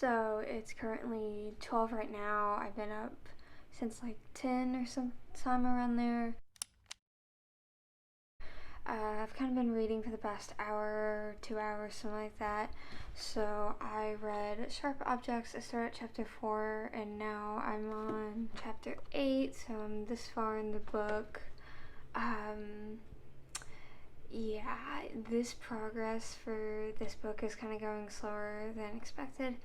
So it's currently 12 right now. I've been up since like 10 or some time around there. I've kind of been reading for the past hour, 2 hours, something like that. So I read Sharp Objects. I started at chapter 4 and now I'm on chapter 8, so I'm this far in the book. Yeah, this progress for this book is kind of going slower than expected,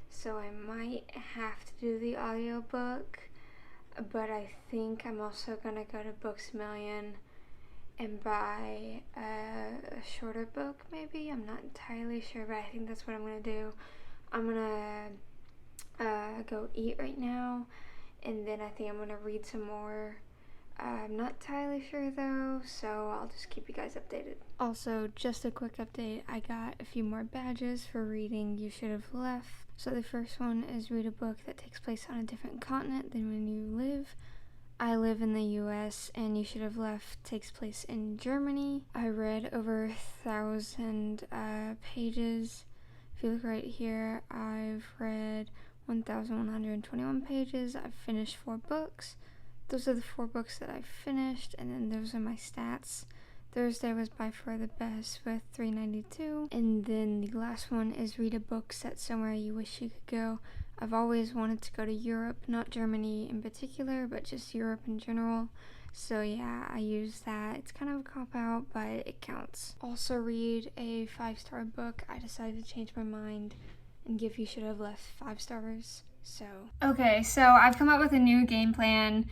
so I might have to do the audiobook, but I think I'm also gonna go to Books A Million and buy a shorter book, maybe. I'm not entirely sure, but I think that's what I'm gonna do. I'm gonna go eat right now, and then I think I'm gonna read some more. I'm not entirely sure though, so I'll just keep you guys updated. Also, just a quick update, I got a few more badges for reading You Should Have Left. So the first one is read a book that takes place on a different continent than when you live. I live in the US and You Should Have Left takes place in Germany. I read over 1,000 pages. If you look right here, I've read 1,121 pages. I've finished 4 books. Those are the 4 books that I finished, and then those are my stats. Thursday was by far the best with 392, and then the last one is read a book set somewhere you wish you could go. I've always wanted to go to Europe, not Germany in particular, but just Europe in general. So yeah, I use that. It's kind of a cop-out, but it counts. Also read a 5-star book. I decided to change my mind and give You Should Have Left 5 stars. Okay, so I've come up with a new game plan.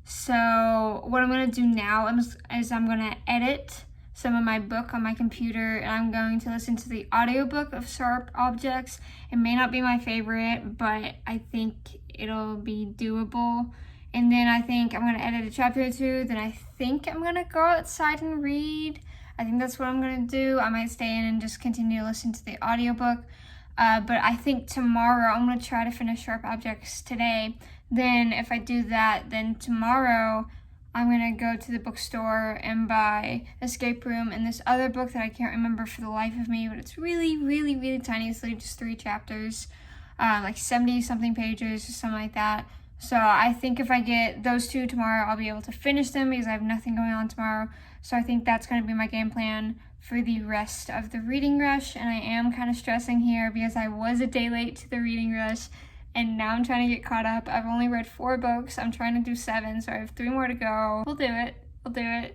So what I'm going to do now is I'm going to edit some of my book on my computer, and I'm going to listen to the audiobook of Sharp Objects. It may not be my favorite, but I think it'll be doable. And then I think I'm going to edit a chapter or 2. Then I think I'm going to go outside and read. I think that's what I'm going to do. I might stay in and just continue to listen to the audiobook. But I think tomorrow I'm going to try to finish Sharp Objects today. Then if I do that, then tomorrow I'm going to go to the bookstore and buy Escape Room and this other book that I can't remember for the life of me, but it's really, really, really tiny. It's like just 3 chapters, like 70-something pages or something like that. So I think if I get those 2 tomorrow, I'll be able to finish them because I have nothing going on tomorrow. So I think that's going to be my game plan for the rest of the reading rush. And I am kind of stressing here because I was a day late to the reading rush, and now I'm trying to get caught up. I've only read 4 books. I'm trying to do 7, so I have 3 more to go. We'll do it.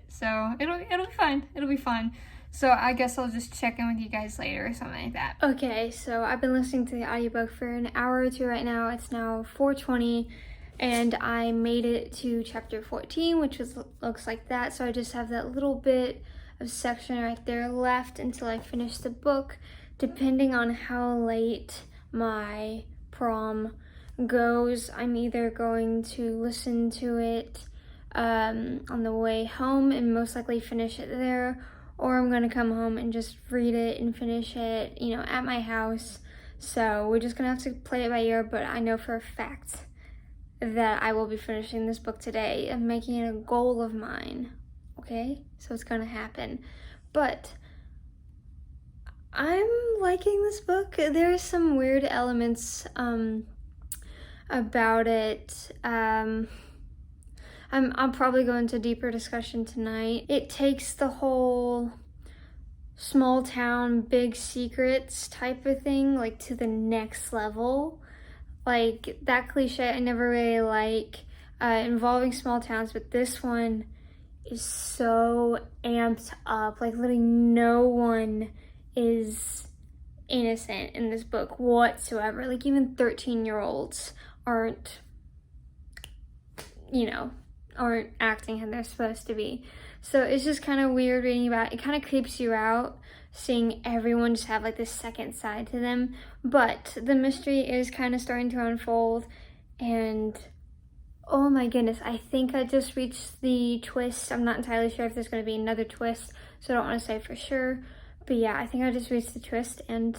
So it'll be fun. It'll be fun. So I guess I'll just check in with you guys later or something like that. Okay, so I've been listening to the audiobook for an hour or 2 right now. It's now 4:20. And I made it to chapter 14, which looks like that. So I just have that little bit of section right there left until I finish the book. Depending on how late my prom goes, I'm either going to listen to it on the way home and most likely finish it there, or I'm gonna come home and just read it and finish it, at my house. So we're just gonna have to play it by ear, but I know for a fact that I will be finishing this book today and making it a goal of mine. Okay, so it's gonna happen. But I'm liking this book. There are some weird elements about it. I'll probably go into deeper discussion tonight. It takes the whole small town, big secrets type of thing, like, to the next level. Like, that cliche I never really like involving small towns, but this one is so amped up. Like, literally no one is innocent in this book whatsoever. Like, even 13-year-olds aren't acting how they're supposed to be. So it's just kind of weird reading about it. It kind of creeps you out seeing everyone just have like this second side to them, but the mystery is kind of starting to unfold, and oh my goodness, I think I just reached the twist. I'm not entirely sure if there's going to be another twist, so I don't want to say for sure, but yeah, I think I just reached the twist, and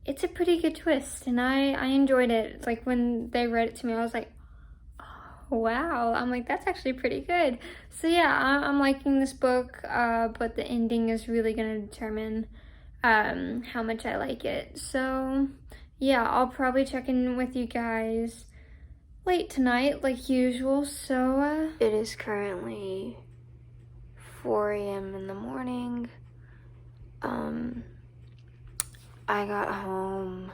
it's a pretty good twist, and I enjoyed it. It's like when they read it to me, I was like, wow, I'm like, that's actually pretty good. So yeah, I'm liking this book, but the ending is really going to determine how much I like it. So yeah, I'll probably check in with you guys late tonight like usual. So it is currently 4 a.m. in the morning. I got home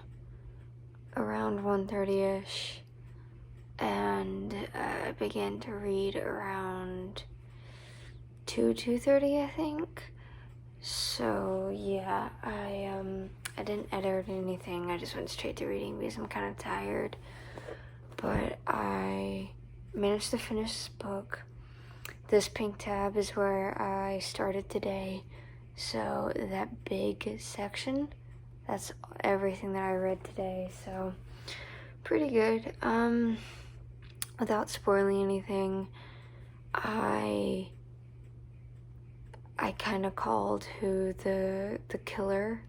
around 1:30ish, and I began to read around 2:30, I think. So yeah, I didn't edit anything. I just went straight to reading because I'm kind of tired. But I managed to finish this book. This pink tab is where I started today. So that big section, that's everything that I read today. So pretty good. Without spoiling anything, I kind of called who the killer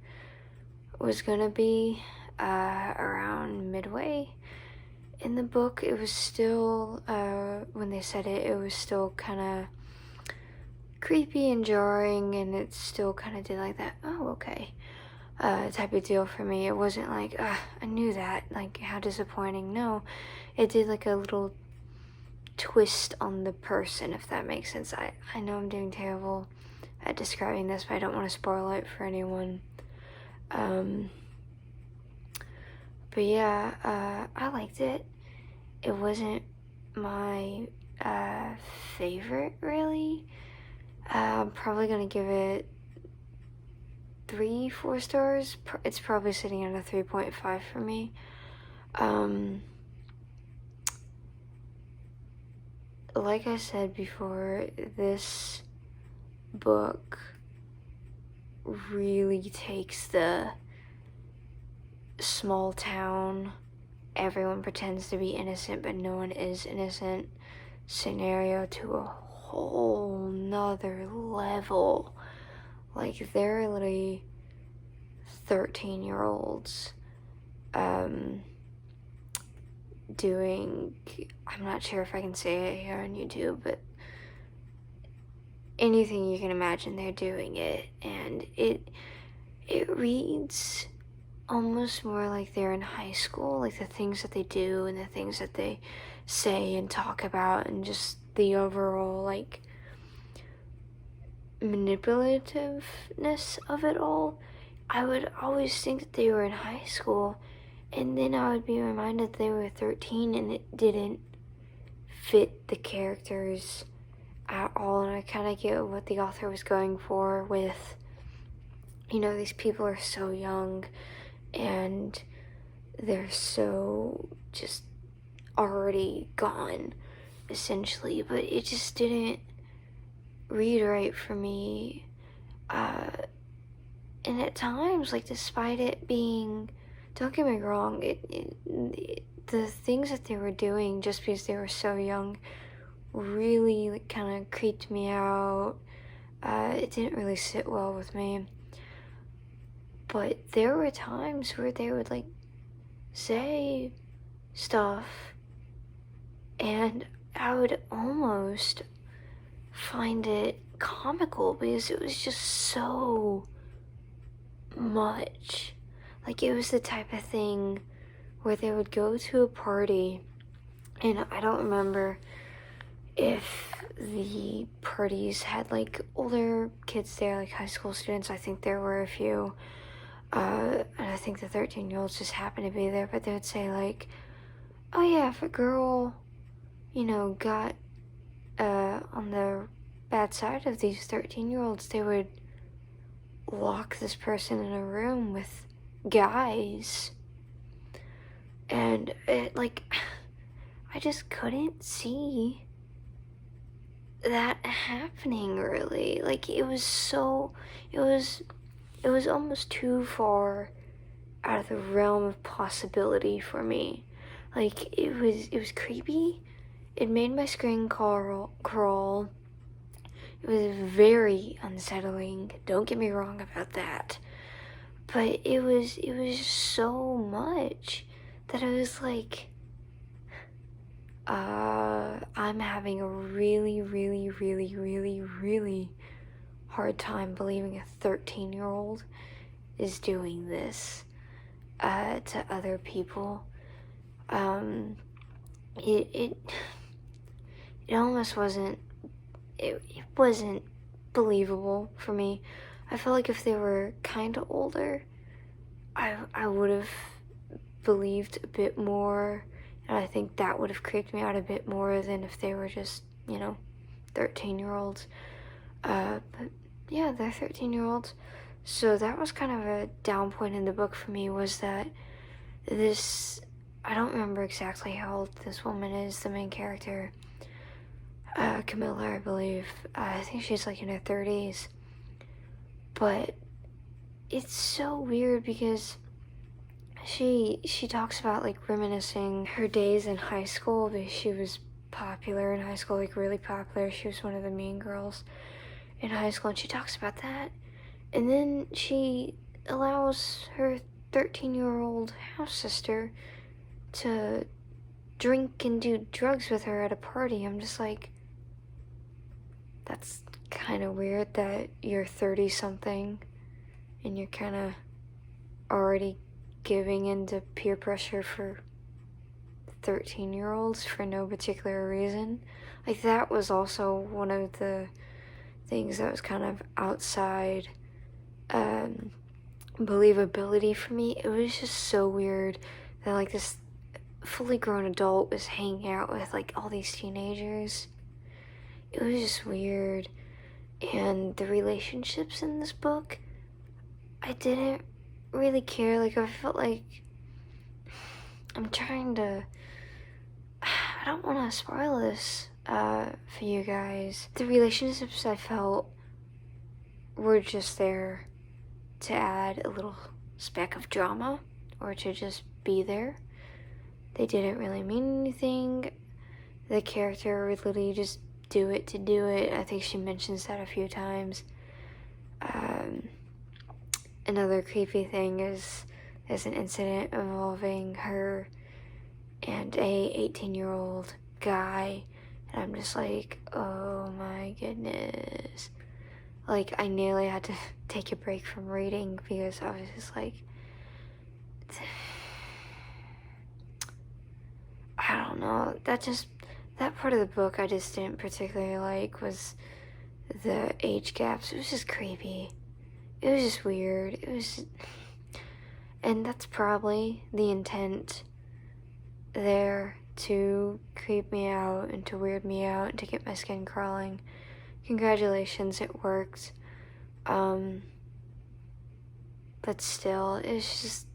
was gonna be around midway in the book. It was still, when they said it, it was still kind of creepy and jarring, and it still kind of did like that, oh, okay, type of deal for me. It wasn't like, I knew that, like, how disappointing. No, it did like a little twist on the person, if that makes sense. I know I'm doing terrible at describing this, but I don't want to spoil it for anyone. But yeah, I liked it. It wasn't my favorite, really. I'm probably gonna give it 3-4 stars. It's probably sitting at a 3.5 for me. Like I said before, this book really takes the small town, everyone pretends to be innocent but no one is innocent scenario to a whole nother level. Like, they're literally 13-year-olds doing, I'm not sure if I can say it here on YouTube, but anything you can imagine, they're doing it, and it reads almost more like they're in high school, like the things that they do and the things that they say and talk about, and just the overall, like, manipulativeness of it all. I would always think that they were in high school, and then I would be reminded they were 13, and it didn't fit the characters at all. And I kind of get what the author was going for with, you know, these people are so young and they're so just already gone, essentially. But it just didn't read right for me. And at times, like, despite it being, don't get me wrong, the things that they were doing just because they were so young really, like, kind of creeped me out. It didn't really sit well with me. But there were times where they would, like, say stuff, and I would almost find it comical because it was just so much. Like, it was the type of thing where they would go to a party, and I don't remember if the parties had, like, older kids there, like high school students. I think there were a few, and I think the 13-year-olds just happened to be there, but they would say, like, oh yeah, if a girl, you know, got on the bad side of these 13-year-olds, they would lock this person in a room with guys. And it, like, I just couldn't see that happening, really. Like, it was almost too far out of the realm of possibility for me. Like, it was creepy. It made my skin crawl. It was very unsettling. Don't get me wrong about that. But it was so much that I was like, I'm having a really, really, really, really, really hard time believing a 13-year-old is doing this to other people. It almost wasn't, it wasn't believable for me. I felt like if they were kind of older, I would have believed a bit more, and I think that would have creeped me out a bit more than if they were just, 13-year-olds. But yeah, they're 13-year-olds. So that was kind of a down point in the book for me, was that this, I don't remember exactly how old this woman is, the main character, Camilla, I believe. I think she's like in her 30s. But it's so weird because she talks about like reminiscing her days in high school, because she was popular in high school, like really popular. She was one of the mean girls in high school, and she talks about that. And then she allows her 13-year-old house sister to drink and do drugs with her at a party. I'm just like, that's kind of weird that you're 30-something and you're kind of already giving into peer pressure for 13-year-olds for no particular reason. Like, that was also one of the things that was kind of outside believability for me. It was just so weird that like this fully grown adult was hanging out with like all these teenagers. It was just weird. And the relationships in this book, I didn't really care. Like, I felt like I don't want to spoil this for you guys. The relationships I felt were just there to add a little speck of drama, or to just be there. They didn't really mean anything. The character would literally just do it to do it. I think she mentions that a few times. Another creepy thing is there's an incident involving her and a 18-year-old guy, and I'm just like, oh my goodness. Like, I nearly had to take a break from reading because I was just like, I don't know, that part of the book I just didn't particularly like, was the age gaps. It was just creepy. It was just weird. And that's probably the intent there, to creep me out and to weird me out and to get my skin crawling. Congratulations, it worked. But still, it's just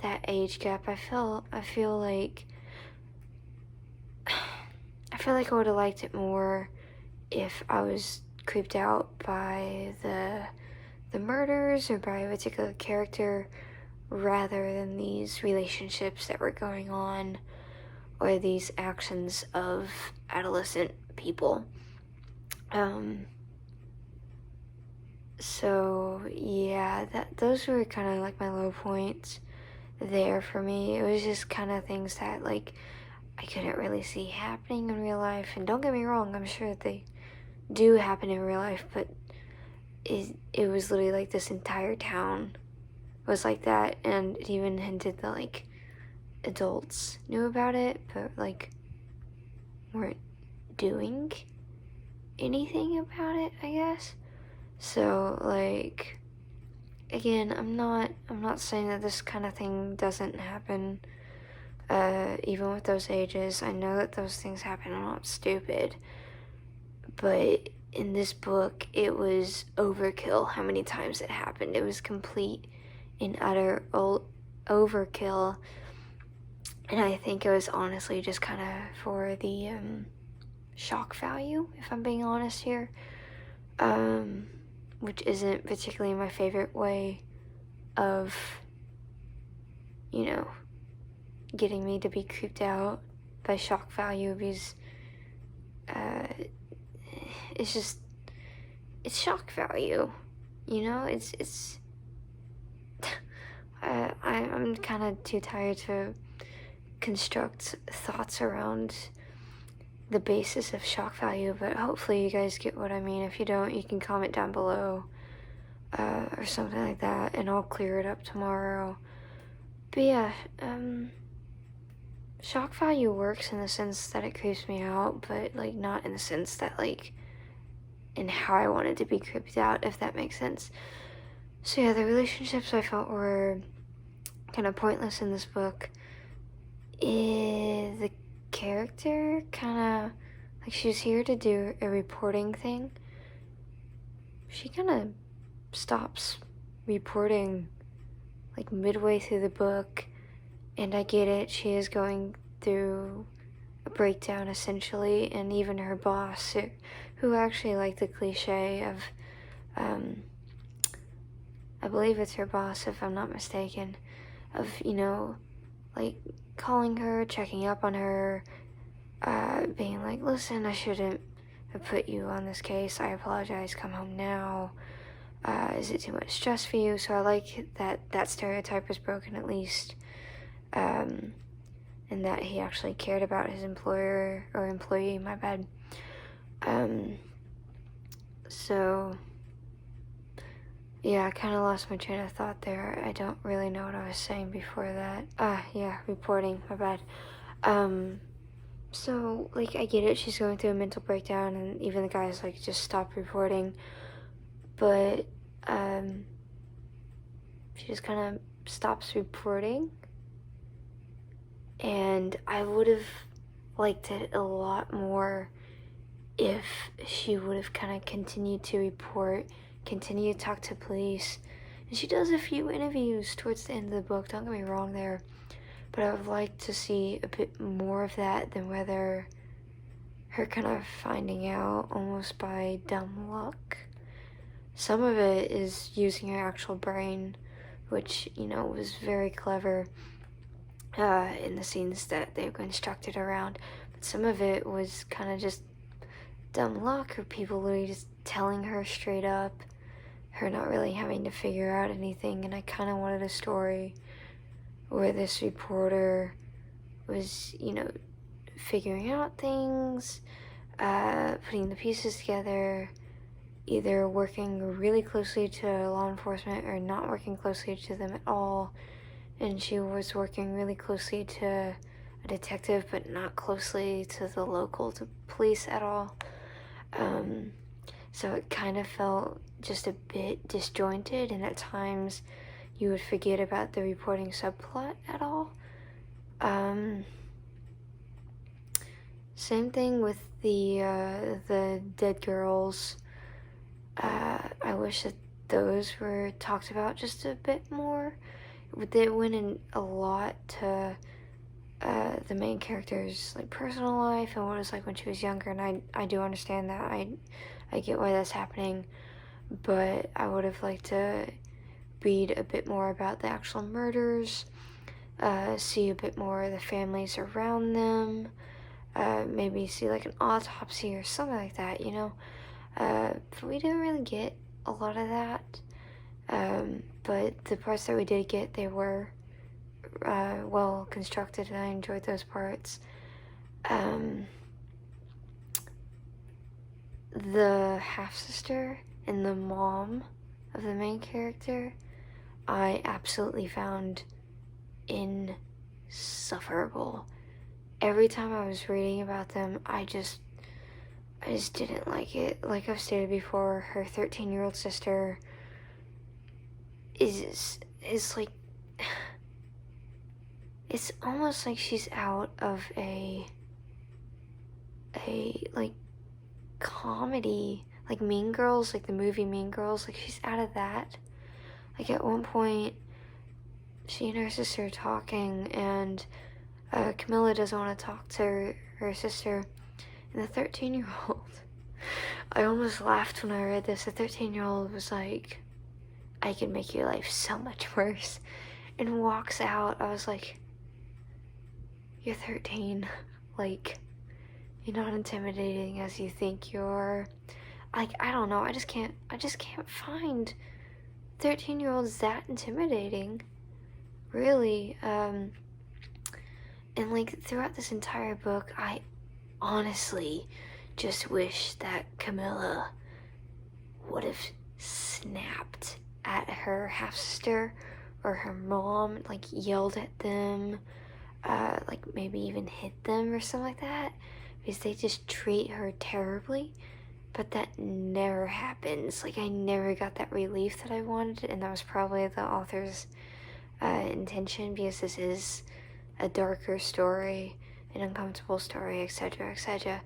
that age gap. I feel like I would have liked it more if I was creeped out by the murders or by a particular character, rather than these relationships that were going on, or these actions of adolescent people. So yeah, those were kind of like my low points there for me. It was just kind of things that like I couldn't really see happening in real life. And don't get me wrong, I'm sure that they do happen in real life, but it was literally like this entire town was like that, and it even hinted that like adults knew about it, but like weren't doing anything about it, I guess. So like, again, I'm not saying that this kind of thing doesn't happen, even with those ages. I know that those things happen. I'm not stupid, but in this book, it was overkill how many times it happened. It was complete and utter overkill, and I think it was honestly just kind of for the shock value, if I'm being honest here, which isn't particularly my favorite way of, getting me to be creeped out by shock value, because it's shock value, it's I'm kind of too tired to construct thoughts around the basis of shock value, but hopefully you guys get what I mean. If you don't, you can comment down below. or something like that, and I'll clear it up tomorrow. But yeah, shock value works in the sense that it creeps me out, but like not in the sense that like in how I wanted to be creeped out, if that makes sense. So yeah, the relationships I felt were kind of pointless in this book. The character kind of like she was here to do a reporting thing. She kind of stops reporting like midway through the book, and I get it, she is going through a breakdown essentially, and even her boss, who actually liked the cliche of, I believe it's her boss if I'm not mistaken, of, you know, like calling her, checking up on her, being like, listen, I shouldn't have put you on this case, I apologize, come home now. Is it too much stress for you? So I like that stereotype was broken at least, and that he actually cared about his employer or employee, my bad. So yeah, I kind of lost my train of thought there. I don't really know what I was saying before that. Yeah, reporting, my bad. So like I get it, she's going through a mental breakdown, and even the guy's like, just stop reporting. But she just kind of stops reporting, and I would have liked it a lot more if she would have kind of continued to report, continue to talk to police. And she does a few interviews towards the end of the book, don't get me wrong there, but I would like to see a bit more of that than whether her kind of finding out almost by dumb luck. Some of it is using her actual brain, which, you know, was very clever in the scenes that they constructed around. But some of it was kind of just dumb luck, or people literally just telling her straight up, her not really having to figure out anything. And I kind of wanted a story where this reporter was, you know, figuring out things, putting the pieces together, either working really closely to law enforcement or not working closely to them at all. And she was working really closely to a detective, but not closely to the local police at all. So it kind of felt just a bit disjointed, and at times you would forget about the reporting subplot at all. Same thing with the dead girls. I wish that those were talked about just a bit more. They went in a lot to the main character's like personal life and what it was like when she was younger, and I do understand that. I get why that's happening, but I would have liked to read a bit more about the actual murders, see a bit more of the families around them, maybe see like an autopsy or something like that, you know. But we didn't really get a lot of that. But the parts that we did get, they were well constructed, and I enjoyed those parts. The half-sister and the mom of the main character, I absolutely found insufferable. Every time I was reading about them, I just didn't like it. Like I've stated before, her 13-year-old sister is like, it's almost like she's out of a like comedy, like Mean Girls, like the movie Mean Girls. Like she's out of that. Like at one point, she and her sister are talking, and Camilla doesn't want to talk to her sister, and the 13-year-old, I almost laughed when I read this. The 13-year-old was like, I can make your life so much worse, and walks out. I was like, you're 13, like, you're not intimidating as you think you're. Like, I don't know, I just can't find 13-year-olds that intimidating, really. And like throughout this entire book, I honestly just wish that Camilla would have snapped at her half sister or her mom, like yelled at them, like maybe even hit them or something like that, because they just treat her terribly. But that never happens. Like, I never got that relief that I wanted, and that was probably the author's intention, because this is a darker story, an uncomfortable story, etc., etc.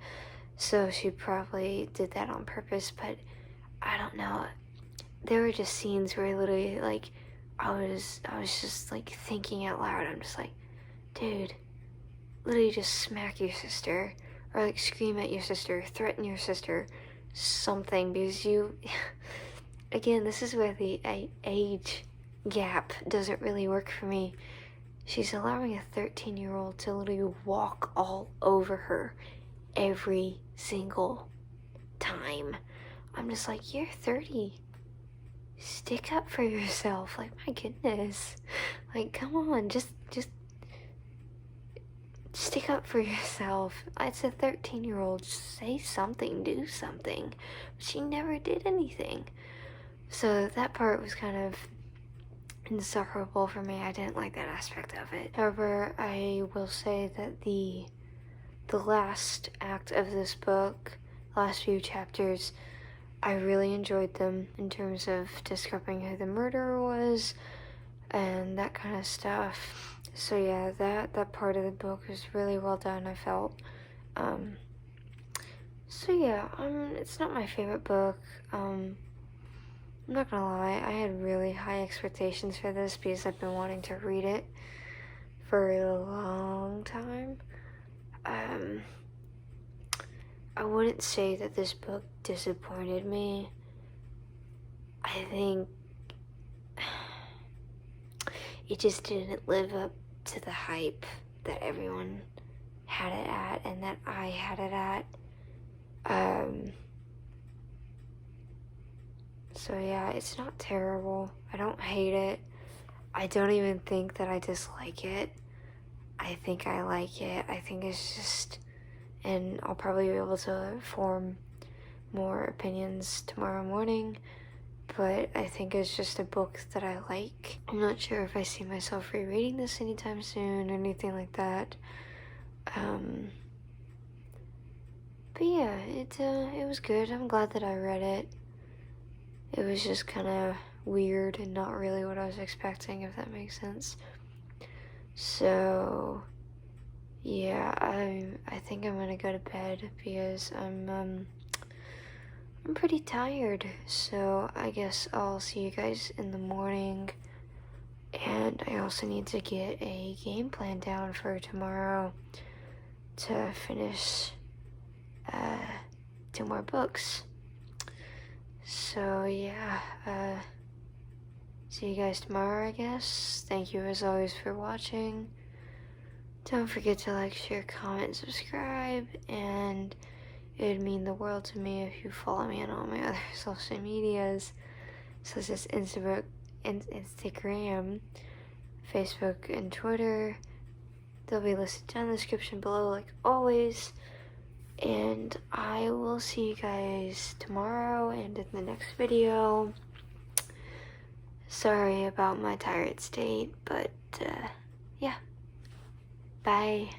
So she probably did that on purpose, but I don't know. There were just scenes where I literally, like, I was just, like, thinking out loud. I'm just like, dude, literally just smack your sister, or, like, scream at your sister, threaten your sister, something, because you, again, this is where the age gap doesn't really work for me. She's allowing a 13-year-old to literally walk all over her every single time. I'm just like, you're 30. Stick up for yourself. Like, my goodness. Like, come on, just stick up for yourself. It's a 13-year-old. Say something, do something. But she never did anything. So that part was kind of insufferable for me. I didn't like that aspect of it. However, I will say that the last act of this book, last few chapters, I really enjoyed them in terms of discovering who the murderer was and that kind of stuff. So yeah, that part of the book was really well done, I felt. So yeah, it's not my favorite book. I'm not gonna lie, I had really high expectations for this because I've been wanting to read it for a long time. I wouldn't say that this book disappointed me. I think it just didn't live up to the hype that everyone had it at and that I had it at. So yeah, it's not terrible. I don't hate it. I don't even think that I dislike it. I think I like it. I think it's just, and I'll probably be able to form more opinions tomorrow morning, but I think it's just a book that I like. I'm not sure if I see myself rereading this anytime soon or anything like that. But yeah, it was good. I'm glad that I read it. It was just kind of weird and not really what I was expecting, if that makes sense. So yeah, I think I'm gonna go to bed because I'm pretty tired. So I guess I'll see you guys in the morning. And I also need to get a game plan down for tomorrow to finish 2 more books. So yeah, see you guys tomorrow, I guess. Thank you as always for watching. Don't forget to like, share, comment, subscribe, and it would mean the world to me if you follow me on all my other social medias, such as Instagram, Facebook, and Twitter. They'll be listed down in the description below, like always. And I will see you guys tomorrow and in the next video. Sorry about my tired state, but yeah. Bye.